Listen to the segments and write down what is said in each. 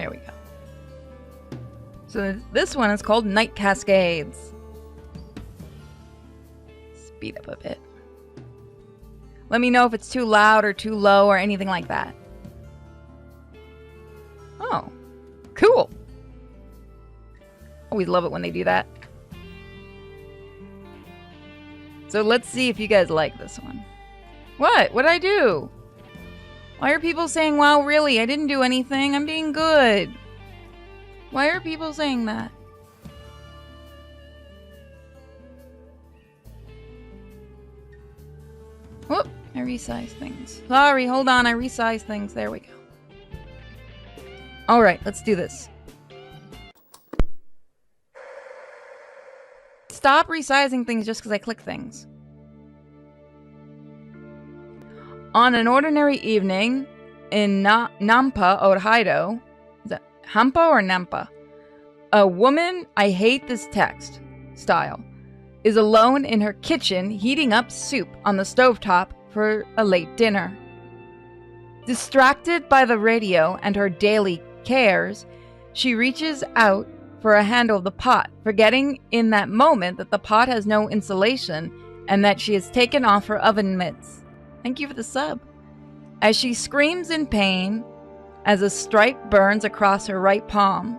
There we go. So this one is called Night Cascades. Speed up a bit. Let me know if it's too loud or too low or anything like that. Oh, cool. Always love it when they do that. So let's see if you guys like this one. What? What'd I do? Why are people saying, wow, really? I didn't do anything. I'm being good. Why are people saying that? Whoop, I resized things. Sorry, hold on, I resized things. There we go. Alright, let's do this. Stop resizing things just because I click things. On an ordinary evening in Nampa, Hokkaido, is that Hampa or Nampa? A woman, I hate this text style, is alone in her kitchen heating up soup on the stovetop for a late dinner. Distracted by the radio and her daily cares, she reaches out for a handle of the pot, forgetting in that moment that the pot has no insulation and that she has taken off her oven mitts. Thank you for the sub. As she screams in pain as a stripe burns across her right palm.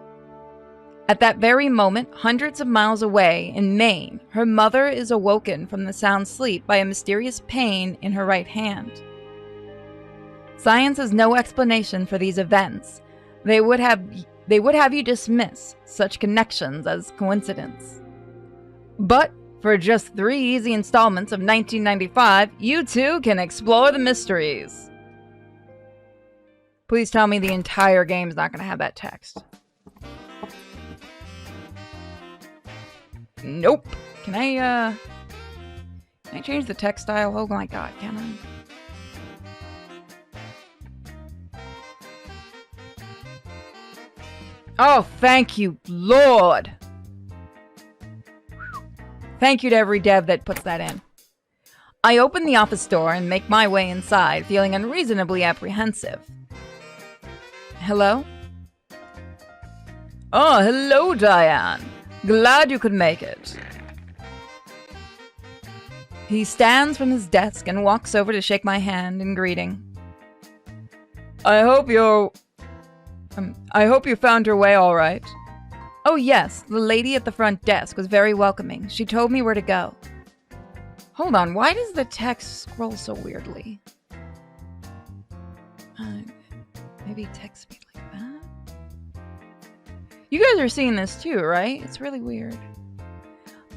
At that very moment, hundreds of miles away in Maine, her mother is awoken from the sound sleep by a mysterious pain in her right hand. Science has no explanation for these events. They would have you dismiss such connections as coincidence. But for just 3 easy installments of $19.95, you too can explore the mysteries. Please tell me the entire game is not going to have that text. Nope. Can I change the text style? Oh my god, can I? Oh, thank you, Lord. Thank you to every dev that puts that in. I open the office door and make my way inside, feeling unreasonably apprehensive. Hello? Oh, hello, Diane. Glad you could make it. He stands from his desk and walks over to shake my hand in greeting. I hope you found your way all right. Oh yes, the lady at the front desk was very welcoming. She told me where to go. Hold on, why does the text scroll so weirdly? Maybe text speed like that? You guys are seeing this too, right? It's really weird.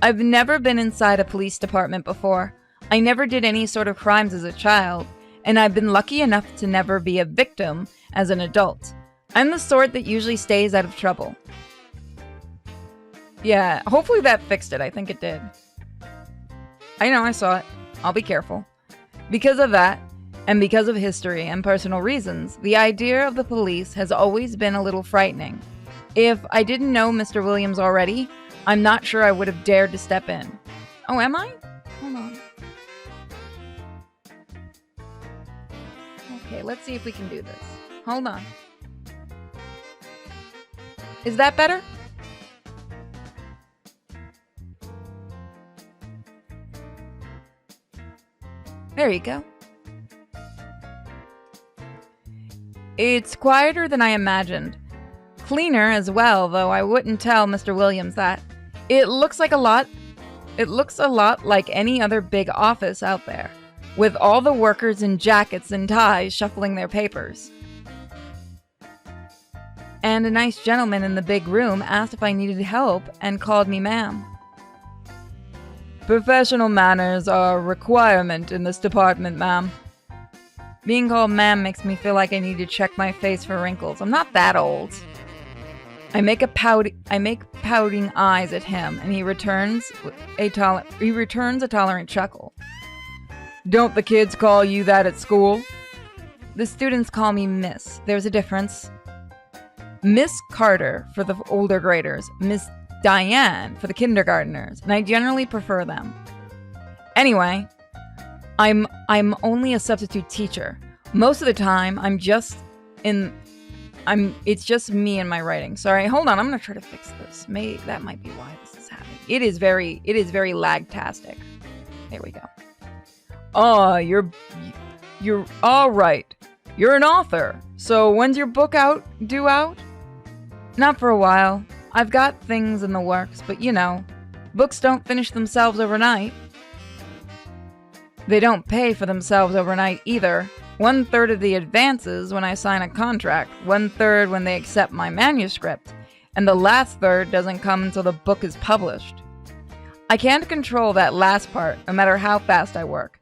I've never been inside a police department before. I never did any sort of crimes as a child, and I've been lucky enough to never be a victim as an adult. I'm the sort that usually stays out of trouble. Yeah, hopefully that fixed it. I think it did. I know, I saw it. I'll be careful. Because of that, and because of history and personal reasons, the idea of the police has always been a little frightening. If I didn't know Mr. Williams already, I'm not sure I would have dared to step in. Oh, am I? Hold on. Okay, let's see if we can do this. Hold on. Is that better? There you go. It's quieter than I imagined. Cleaner as well, though I wouldn't tell Mr. Williams that. It looks a lot like any other big office out there, with all the workers in jackets and ties shuffling their papers. And a nice gentleman in the big room asked if I needed help and called me ma'am. Professional manners are a requirement in this department, ma'am. Being called ma'am makes me feel like I need to check my face for wrinkles. I'm not that old. I make pouting eyes at him, and he returns a tolerant chuckle. Don't the kids call you that at school? The students call me Miss. There's a difference. Miss Carter for the older graders, Miss Diane for the kindergartners, and I generally prefer them. Anyway, I'm only a substitute teacher. Most of the time, I'm just in It's just me and my writing. Sorry, hold on. I'm gonna try to fix this. That might be why this is happening. It is very lag-tastic. There we go. Oh, you're all right. You're an author. So when's your book due out? Not for a while. I've got things in the works, but books don't finish themselves overnight. They don't pay for themselves overnight either. 1/3 of the advances when I sign a contract, 1/3 when they accept my manuscript, and the last third doesn't come until the book is published. I can't control that last part, no matter how fast I work.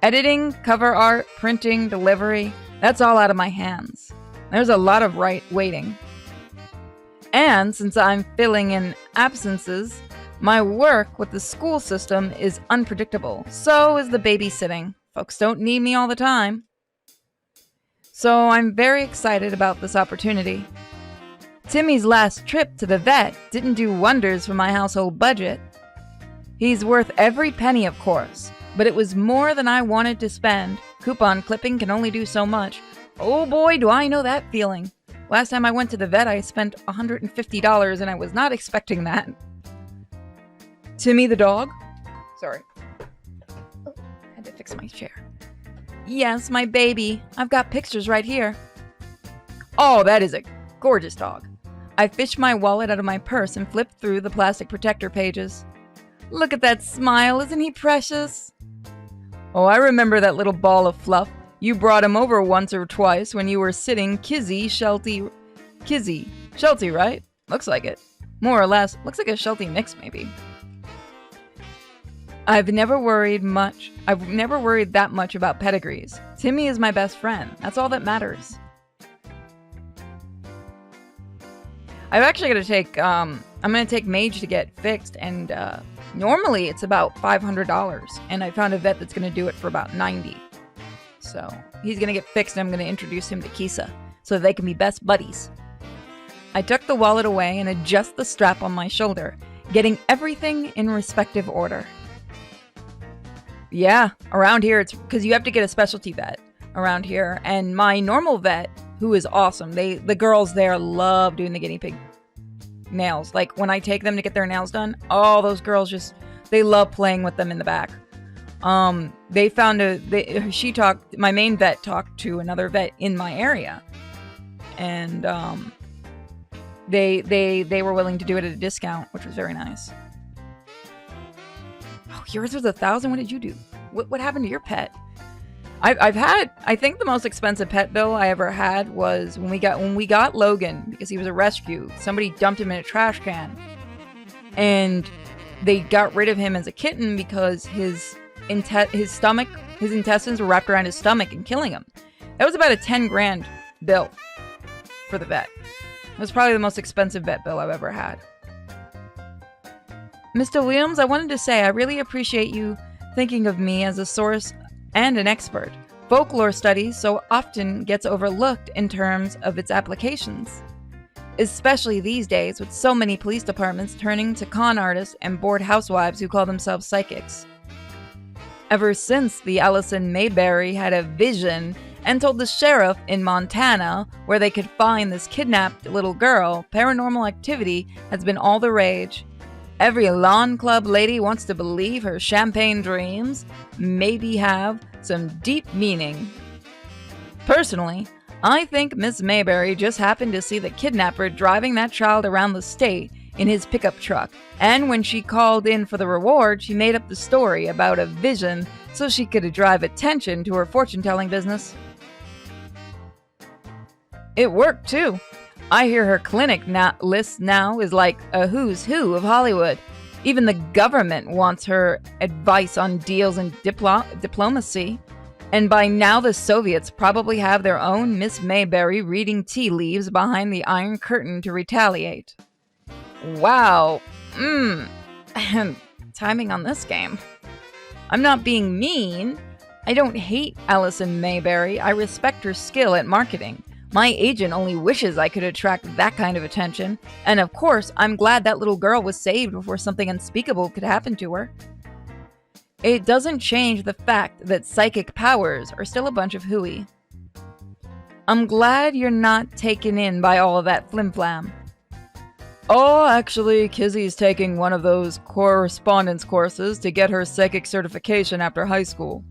Editing, cover art, printing, delivery, that's all out of my hands. There's a lot of waiting. And since I'm filling in absences, my work with the school system is unpredictable. So is the babysitting. Folks don't need me all the time. So I'm very excited about this opportunity. Timmy's last trip to the vet didn't do wonders for my household budget. He's worth every penny, of course, but it was more than I wanted to spend. Coupon clipping can only do so much. Oh boy, do I know that feeling. Last time I went to the vet, I spent $150, and I was not expecting that. Timmy the dog? Sorry. Oh, I had to fix my chair. Yes, my baby. I've got pictures right here. Oh, that is a gorgeous dog. I fished my wallet out of my purse and flipped through the plastic protector pages. Look at that smile, isn't he precious? Oh, I remember that little ball of fluff. You brought him over once or twice when you were sitting Sheltie, right? Looks like it. More or less. Looks like a Sheltie mix, maybe. I've never worried that much about pedigrees. Timmy is my best friend. That's all that matters. I'm actually going to take, I'm going to take Mage to get fixed, and normally it's about $500, and I found a vet that's going to do it for about $90. So he's going to get fixed, and I'm going to introduce him to Kisa so they can be best buddies. I tuck the wallet away and adjust the strap on my shoulder, getting everything in respective order. Yeah, around here, it's because you have to get a specialty vet around here. And my normal vet, who is awesome, the girls there love doing the guinea pig nails. Like when I take them to get their nails done, all those girls they love playing with them in the back. They found my main vet talked to another vet in my area. And they were willing to do it at a discount, which was very nice. Oh, yours was $1,000. What did you do? What happened to your pet? I think the most expensive pet bill I ever had was when we got Logan, because he was a rescue. Somebody dumped him in a trash can, and they got rid of him as a kitten because his intestines were wrapped around his stomach and killing him. That was about a $10,000 bill for the vet. It was probably the most expensive vet bill I've ever had. Mr. Williams, I wanted to say I really appreciate you thinking of me as a source and an expert. Folklore studies so often gets overlooked in terms of its applications, especially these days with so many police departments turning to con artists and bored housewives who call themselves psychics. Ever since the Allison Mayberry had a vision and told the sheriff in Montana where they could find this kidnapped little girl, paranormal activity has been all the rage. Every lawn club lady wants to believe her champagne dreams maybe have some deep meaning. Personally, I think Miss Mayberry just happened to see the kidnapper driving that child around the state in his pickup truck, and when she called in for the reward, she made up the story about a vision so she could drive attention to her fortune-telling business. It worked, too. I hear her clinic list now is like a who's who of Hollywood. Even the government wants her advice on deals and diplomacy. And by now the Soviets probably have their own Miss Mayberry reading tea leaves behind the Iron Curtain to retaliate. Wow. Timing on this game. I'm not being mean. I don't hate Allison Mayberry. I respect her skill at marketing. My agent only wishes I could attract that kind of attention, and of course, I'm glad that little girl was saved before something unspeakable could happen to her. It doesn't change the fact that psychic powers are still a bunch of hooey. I'm glad you're not taken in by all of that flim-flam. Oh, actually, Kizzy's taking one of those correspondence courses to get her psychic certification after high school.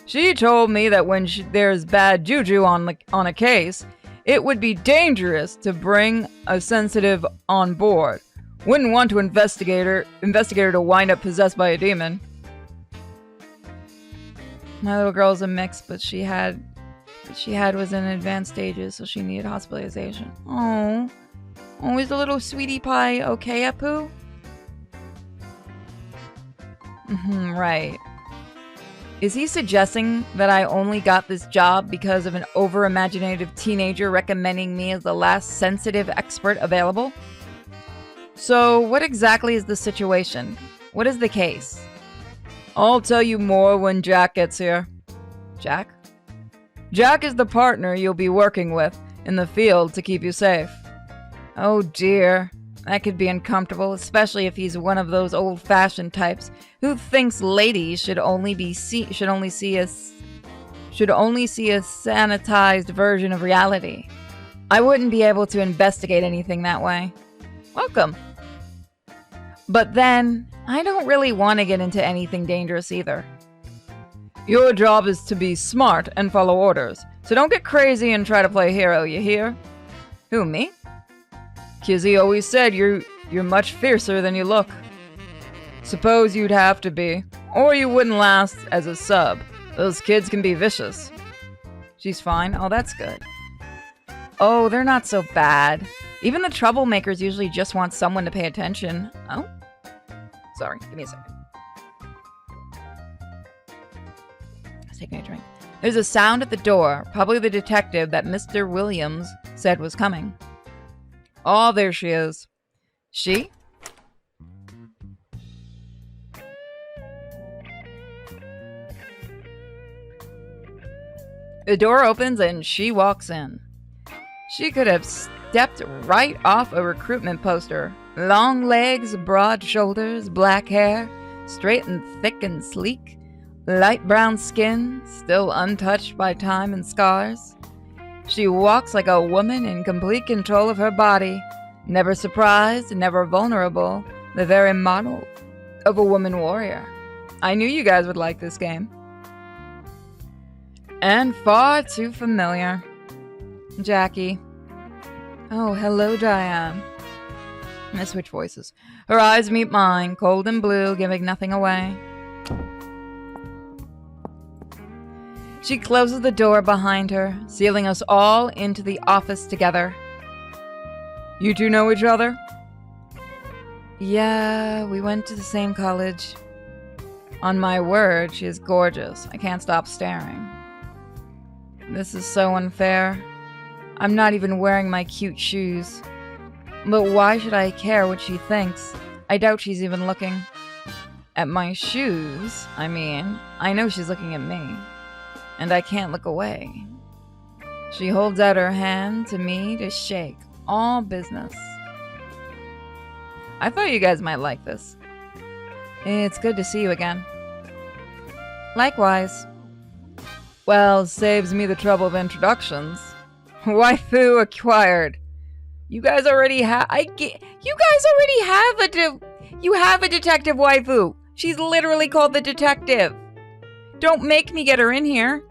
She told me that when there's bad juju on a case, it would be dangerous to bring a sensitive on board. Wouldn't want to investigator to wind up possessed by a demon. My little girl's a mix, but she was in advanced stages, so she needed hospitalization. Oh, is the little sweetie pie okay, Apu? Right. Is he suggesting that I only got this job because of an over-imaginative teenager recommending me as the last sensitive expert available? So, what exactly is the situation? What is the case? I'll tell you more when Jack gets here. Jack? Jack is the partner you'll be working with in the field to keep you safe. Oh dear, that could be uncomfortable, especially if he's one of those old-fashioned types who thinks ladies should only see a sanitized version of reality. I wouldn't be able to investigate anything that way. Welcome. But then, I don't really want to get into anything dangerous either. Your job is to be smart and follow orders, so don't get crazy and try to play hero, you hear? Who, me? Kizzy always said you're much fiercer than you look. Suppose you'd have to be, or you wouldn't last as a sub. Those kids can be vicious. She's fine? Oh, that's good. Oh, they're not so bad. Even the troublemakers usually just want someone to pay attention. Oh? Sorry, give me a second. Let's take a drink. There's a sound at the door, probably the detective that Mr. Williams said was coming. Oh, there she is. She? The door opens and she walks in. She could have stepped right off a recruitment poster. Long legs, broad shoulders, black hair, straight and thick and sleek, light brown skin, still untouched by time and scars. She walks like a woman in complete control of her body, never surprised, never vulnerable, the very model of a woman warrior. I knew you guys would like this game. And far too familiar. Jackie. Oh, hello, Diane. I switch voices. Her eyes meet mine, cold and blue, giving nothing away. She closes the door behind her, sealing us all into the office together. You two know each other? Yeah, we went to the same college. On my word, she is gorgeous. I can't stop staring. This is so unfair. I'm not even wearing my cute shoes. But why should I care what she thinks? I doubt she's even looking at my shoes. I mean, I know she's looking at me. And I can't look away. She holds out her hand to me to shake. All business. I thought you guys might like this. It's good to see you again. Likewise. Well, saves me the trouble of introductions. Waifu acquired. You guys already have a detective waifu. She's literally called the detective. Don't make me get her in here.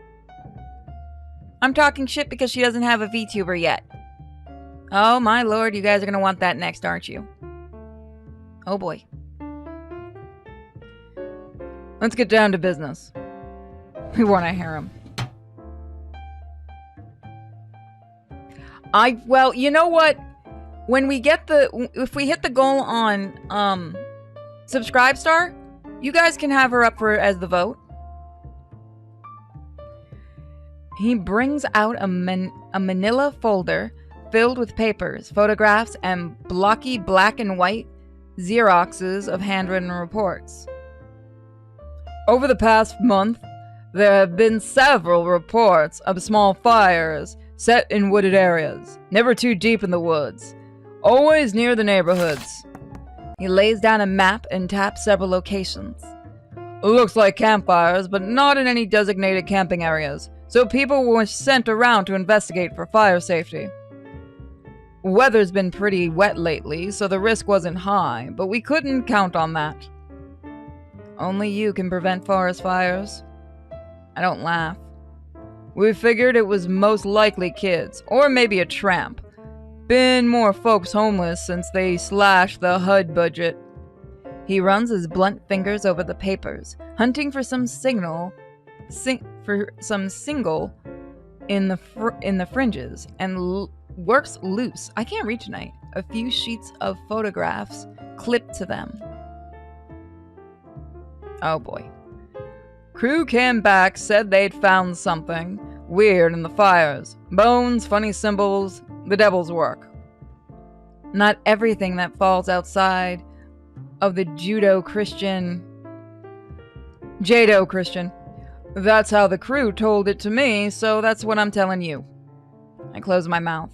I'm talking shit because she doesn't have a VTuber yet. Oh my lord, you guys are gonna want that next, aren't you? Oh boy. Let's get down to business. We want a harem. Well, you know what? When we get if we hit the goal on Subscribe Star, you guys can have her up as the vote. He brings out a manila folder filled with papers, photographs, and blocky black and white Xeroxes of handwritten reports. Over the past month, there have been several reports of small fires set in wooded areas, never too deep in the woods, always near the neighborhoods. He lays down a map and taps several locations. Looks like campfires, but not in any designated camping areas, so people were sent around to investigate for fire safety. Weather's been pretty wet lately, so the risk wasn't high, but we couldn't count on that. Only you can prevent forest fires. I don't laugh. We figured it was most likely kids, or maybe a tramp. Been more folks homeless since they slashed the HUD budget. He runs his blunt fingers over the papers, hunting for some single in the fringes, and works loose. I can't read tonight. A few sheets of photographs clipped to them. Oh boy. Crew came back, said they'd found something weird in the fires. Bones, funny symbols, the devil's work. Not everything that falls outside of the Jado-Christian. That's how the crew told it to me, so that's what I'm telling you. I close my mouth.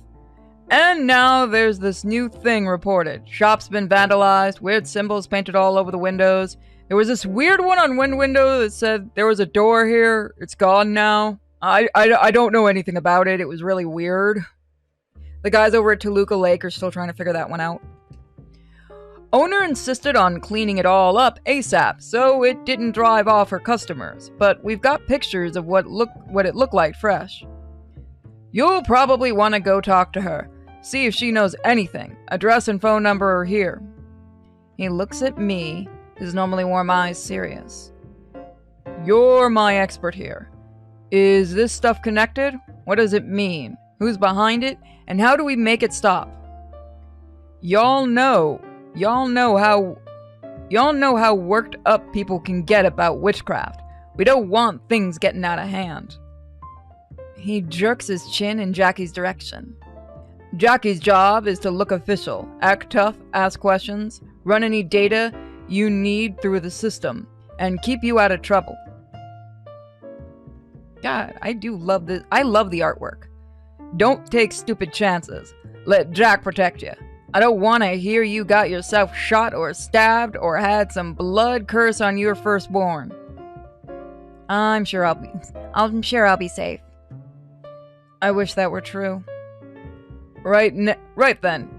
And now there's this new thing reported. Shop's been vandalized, weird symbols painted all over the windows. There was this weird one on one window that said there was a door here. It's gone now. I don't know anything about it. It was really weird. The guys over at Toluca Lake are still trying to figure that one out. Owner insisted on cleaning it all up ASAP, so it didn't drive off her customers, but we've got pictures of what it looked like fresh. You'll probably want to go talk to her, see if she knows anything. Address and phone number are here. He looks at me, his normally warm eyes serious. You're my expert here. Is this stuff connected? What does it mean? Who's behind it? And how do we make it stop? Y'all know how worked up people can get about witchcraft. We don't want things getting out of hand. He jerks his chin in Jackie's direction. Jackie's job is to look official, act tough, ask questions, run any data you need through the system, and keep you out of trouble. God, I do love this. I love the artwork. Don't take stupid chances. Let Jack protect you. I don't want to hear you got yourself shot or stabbed or had some blood curse on your firstborn. I'm sure I'll be safe. I wish that were true. Right then.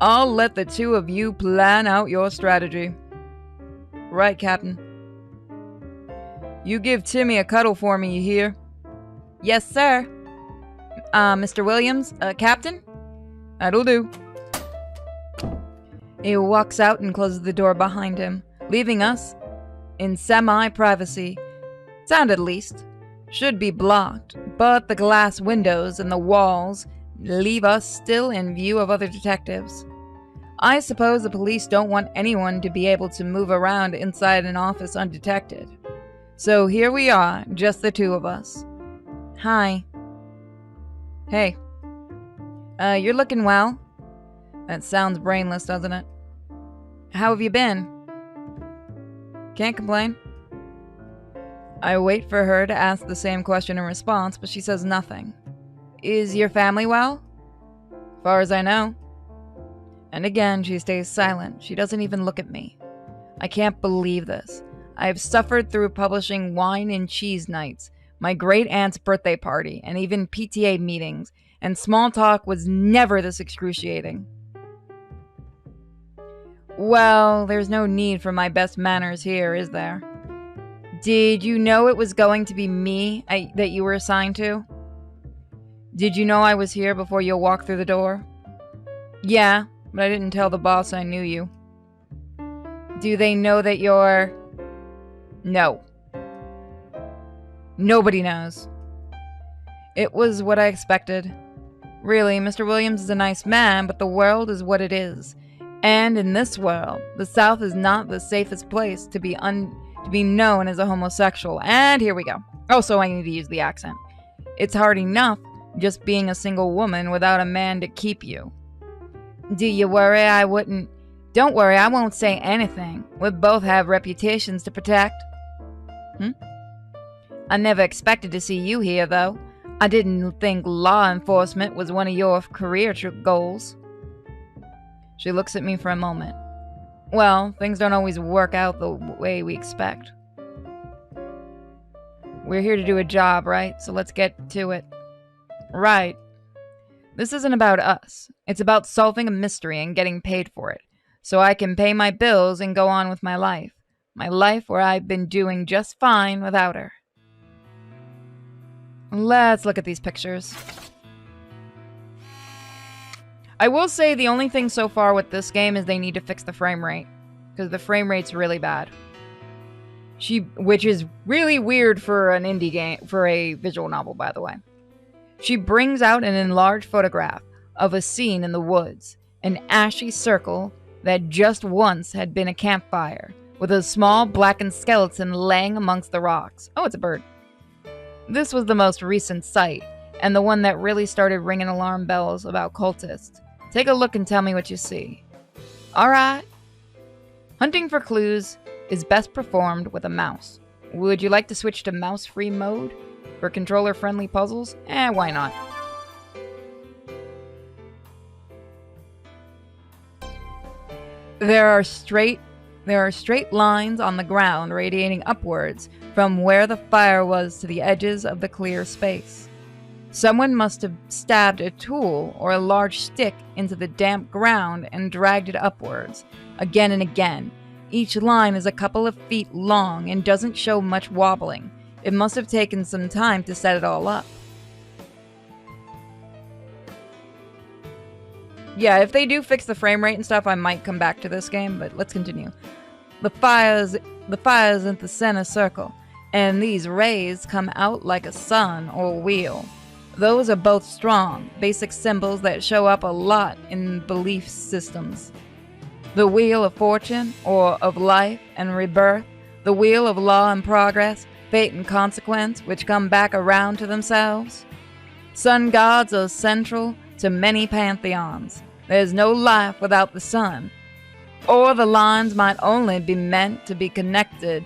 I'll let the two of you plan out your strategy. Right, Captain. You give Timmy a cuddle for me, you hear? Yes, sir. Mr. Williams, Captain? That'll do. He walks out and closes the door behind him, leaving us in semi-privacy. Sound at least. Should be blocked, but the glass windows and the walls leave us still in view of other detectives. I suppose the police don't want anyone to be able to move around inside an office undetected. So here we are, just the two of us. Hi. Hey. You're looking well. That sounds brainless, doesn't it? How have you been? Can't complain. I wait for her to ask the same question in response, but she says nothing. Is your family well? As far as I know. And again, she stays silent. She doesn't even look at me. I can't believe this. I have suffered through publishing wine and cheese nights, my great-aunt's birthday party, and even PTA meetings, and small talk was never this excruciating. Well, there's no need for my best manners here, is there? Did you know it was going to be me that you were assigned to? Did you know I was here before you walked through the door? Yeah, but I didn't tell the boss I knew you. Do they know that you're... No. Nobody knows. It was what I expected. Really, Mr. Williams is a nice man, but the world is what it is. And in this world, the South is not the safest place to be known as a homosexual. And here we go. Oh, so I need to use the accent. It's hard enough just being a single woman without a man to keep you. Do you worry I wouldn't? Don't worry, I won't say anything. We both have reputations to protect. I never expected to see you here, though. I didn't think law enforcement was one of your career goals. She looks at me for a moment. Well, things don't always work out the way we expect. We're here to do a job, right? So let's get to it. Right. This isn't about us. It's about solving a mystery and getting paid for it, so I can pay my bills and go on with my life. My life where I've been doing just fine without her. Let's look at these pictures. I will say the only thing so far with this game is they need to fix the frame rate, because the frame rate's really bad. Which is really weird for an indie game, for a visual novel, by the way. She brings out an enlarged photograph of a scene in the woods, an ashy circle that just once had been a campfire, with a small blackened skeleton laying amongst the rocks. Oh, it's a bird. This was the most recent sight, and the one that really started ringing alarm bells about cultists. Take a look and tell me what you see. Alright. Hunting for clues is best performed with a mouse. Would you like to switch to mouse-free mode for controller-friendly puzzles? Why not? There are straight lines on the ground radiating upwards from where the fire was to the edges of the clear space. Someone must have stabbed a tool or a large stick into the damp ground and dragged it upwards, again and again. Each line is a couple of feet long and doesn't show much wobbling. It must have taken some time to set it all up. Yeah, if they do fix the frame rate and stuff, I might come back to this game, but let's continue. The fire's at the center circle, and these rays come out like a sun or wheel. Those are both strong, basic symbols that show up a lot in belief systems. The wheel of fortune, or of life and rebirth, the wheel of law and progress, fate and consequence, which come back around to themselves. Sun gods are central to many pantheons. There's no life without the sun. Or the lines might only be meant to be connect the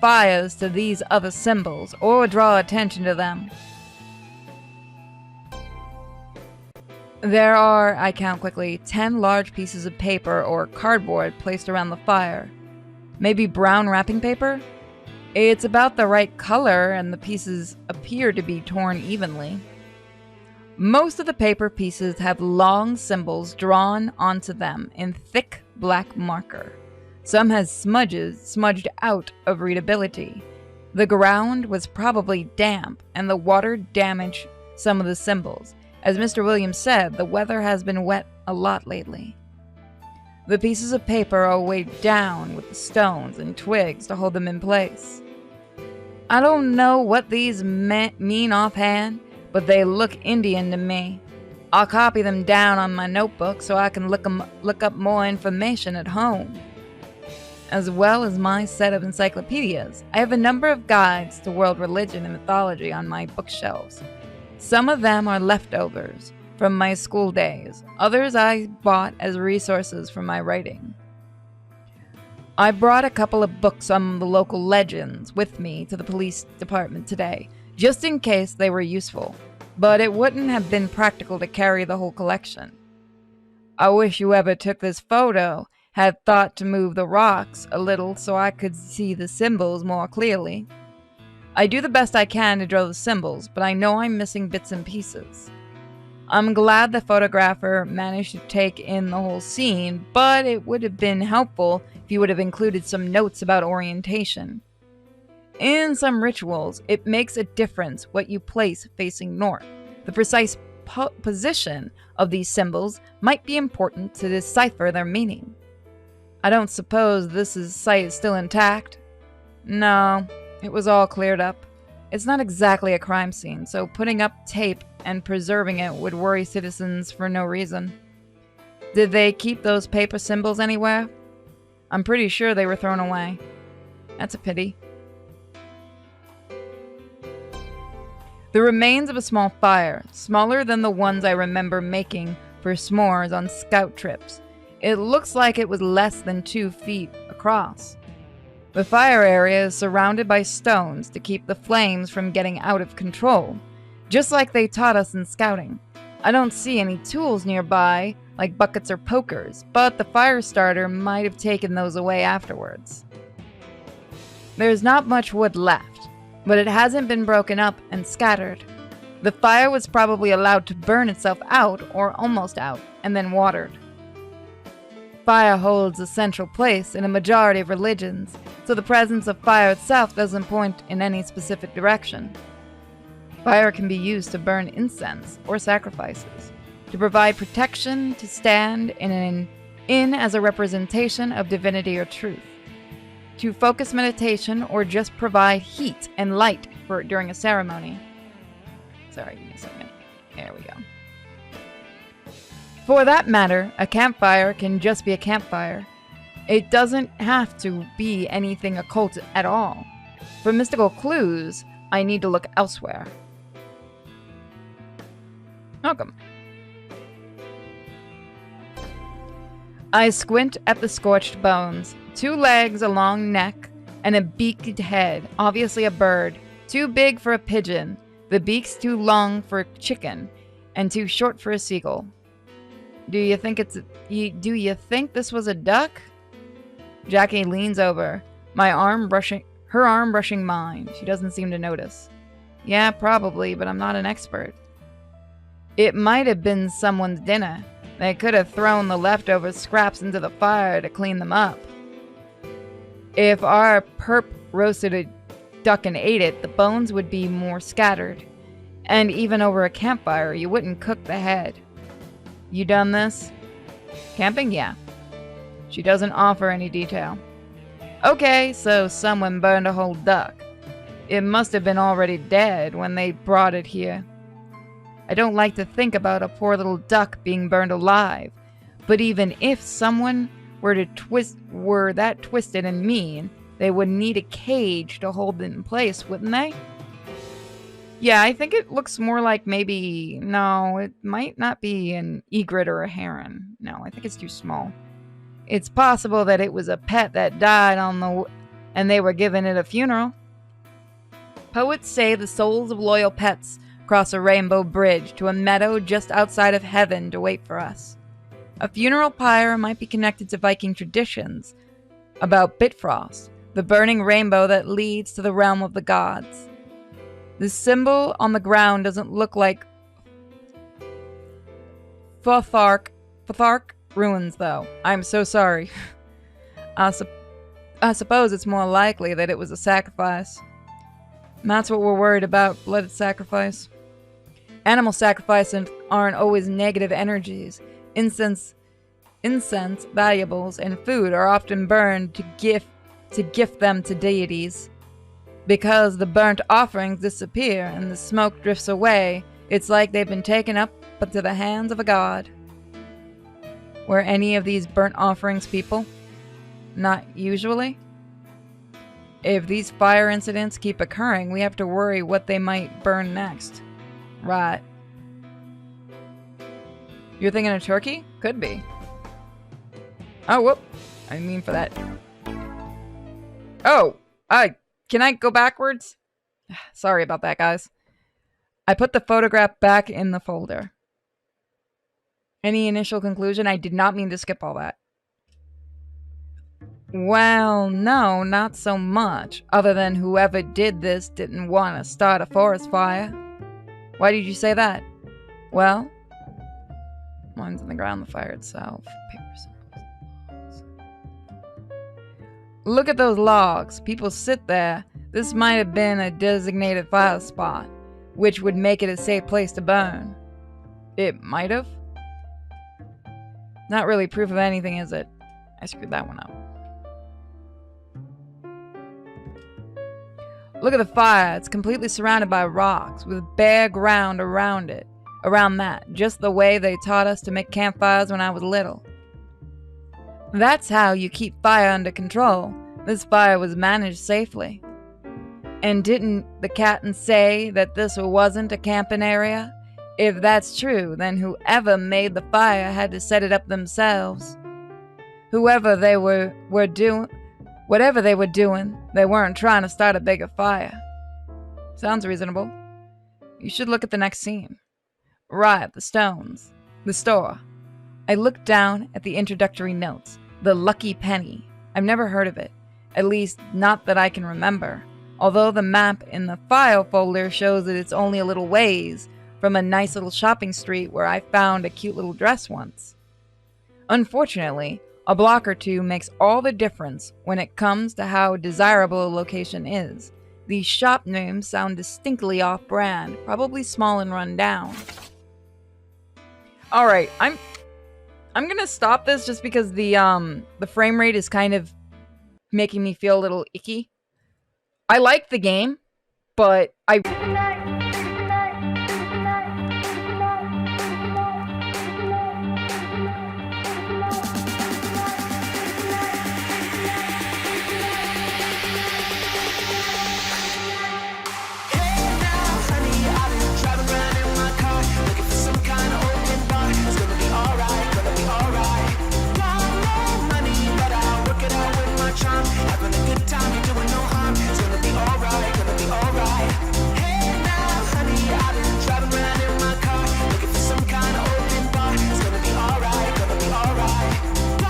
fires to these other symbols, or draw attention to them. There are, I count quickly, 10 large pieces of paper or cardboard placed around the fire. Maybe brown wrapping paper? It's about the right color, and the pieces appear to be torn evenly. Most of the paper pieces have long symbols drawn onto them in thick black marker. Some has smudged out of readability. The ground was probably damp, and the water damaged some of the symbols. As Mr. Williams said, the weather has been wet a lot lately. The pieces of paper are weighed down with the stones and twigs to hold them in place. I don't know what these mean offhand, but they look Indian to me. I'll copy them down on my notebook so I can look up more information at home. As well as my set of encyclopedias, I have a number of guides to world religion and mythology on my bookshelves. Some of them are leftovers from my school days. Others I bought as resources for my writing. I brought a couple of books on the local legends with me to the police department today, just in case they were useful, but it wouldn't have been practical to carry the whole collection. I wish whoever took this photo had thought to move the rocks a little so I could see the symbols more clearly. I do the best I can to draw the symbols, but I know I'm missing bits and pieces. I'm glad the photographer managed to take in the whole scene, but it would have been helpful if he would have included some notes about orientation. In some rituals, it makes a difference what you place facing north. The precise position of these symbols might be important to decipher their meaning. I don't suppose this site is still intact? No, it was all cleared up. It's not exactly a crime scene, so putting up tape and preserving it would worry citizens for no reason. Did they keep those paper symbols anywhere? I'm pretty sure they were thrown away. That's a pity. The remains of a small fire, smaller than the ones I remember making for s'mores on scout trips. It looks like it was less than 2 feet across. The fire area is surrounded by stones to keep the flames from getting out of control, just like they taught us in scouting. I don't see any tools nearby, like buckets or pokers, but the fire starter might have taken those away afterwards. There's not much wood left, but it hasn't been broken up and scattered. The fire was probably allowed to burn itself out or almost out, and then watered. Fire holds a central place in a majority of religions, so the presence of fire itself doesn't point in any specific direction. Fire can be used to burn incense or sacrifices, to provide protection, to stand in as a representation of divinity or truth, to focus meditation, or just provide heat and light during a ceremony. Sorry, give me a second. There we go. For that matter, a campfire can just be a campfire. It doesn't have to be anything occult at all. For mystical clues, I need to look elsewhere. Welcome. I squint at the scorched bones. 2 legs, a long neck, and a beaked head, obviously a bird. Too big for a pigeon. The beak's too long for a chicken, and too short for a seagull. Do you think this was a duck? Jackie leans over, her arm brushing mine. She doesn't seem to notice. Yeah, probably, but I'm not an expert. It might have been someone's dinner. They could have thrown the leftover scraps into the fire to clean them up. If our perp roasted a duck and ate it, the bones would be more scattered. And even over a campfire, you wouldn't cook the head. You done this? Camping? Yeah. She doesn't offer any detail. Okay, so someone burned a whole duck. It must have been already dead when they brought it here. I don't like to think about a poor little duck being burned alive, but even if someone were that twisted and mean, they would need a cage to hold it in place, wouldn't they? Yeah, I think it looks more like no, it might not be an egret or a heron. No, I think it's too small. It's possible that it was a pet that died and they were giving it a funeral. Poets say the souls of loyal pets cross a rainbow bridge to a meadow just outside of heaven to wait for us. A funeral pyre might be connected to Viking traditions about Bifrost, the burning rainbow that leads to the realm of the gods. The symbol on the ground doesn't look like Futhark ruins, though. I'm so sorry. I suppose it's more likely that it was a sacrifice. And that's what we're worried about, blooded sacrifice. Animal sacrifices aren't always negative energies. Incense, valuables, and food are often burned to gift them to deities. Because the burnt offerings disappear and the smoke drifts away, it's like they've been taken up into the hands of a god. Were any of these burnt offerings people? Not usually. If these fire incidents keep occurring, we have to worry what they might burn next. Right. You're thinking of turkey? Could be. Oh, whoop. I mean for that. Oh, can I go backwards? Sorry about that, guys. I put the photograph back in the folder. Any initial conclusion? I did not mean to skip all that. Well, no, not so much. Other than whoever did this didn't want to start a forest fire. Why did you say that? Well, mine's on the ground, the fire itself. Paper symbols. Look at those logs. People sit there. This might have been a designated fire spot, which would make it a safe place to burn. It might have? Not really proof of anything, is it? I screwed that one up. Look at the fire. It's completely surrounded by rocks, with bare ground around it. Around that, just the way they taught us to make campfires when I was little. That's how you keep fire under control. This fire was managed safely. And didn't the captain say that this wasn't a camping area? If that's true, then whoever made the fire had to set it up themselves. Whatever they were doing, they weren't trying to start a bigger fire. Sounds reasonable. You should look at the next scene. Right, the stones. The store. I looked down at the introductory notes. The Lucky Penny. I've never heard of it. At least, not that I can remember. Although the map in the file folder shows that it's only a little ways from a nice little shopping street where I found a cute little dress once. Unfortunately, a block or two makes all the difference when it comes to how desirable a location is. These shop names sound distinctly off-brand, probably small and run down. All right, I'm gonna stop this just because the frame rate is kind of making me feel a little icky. I like the game, but I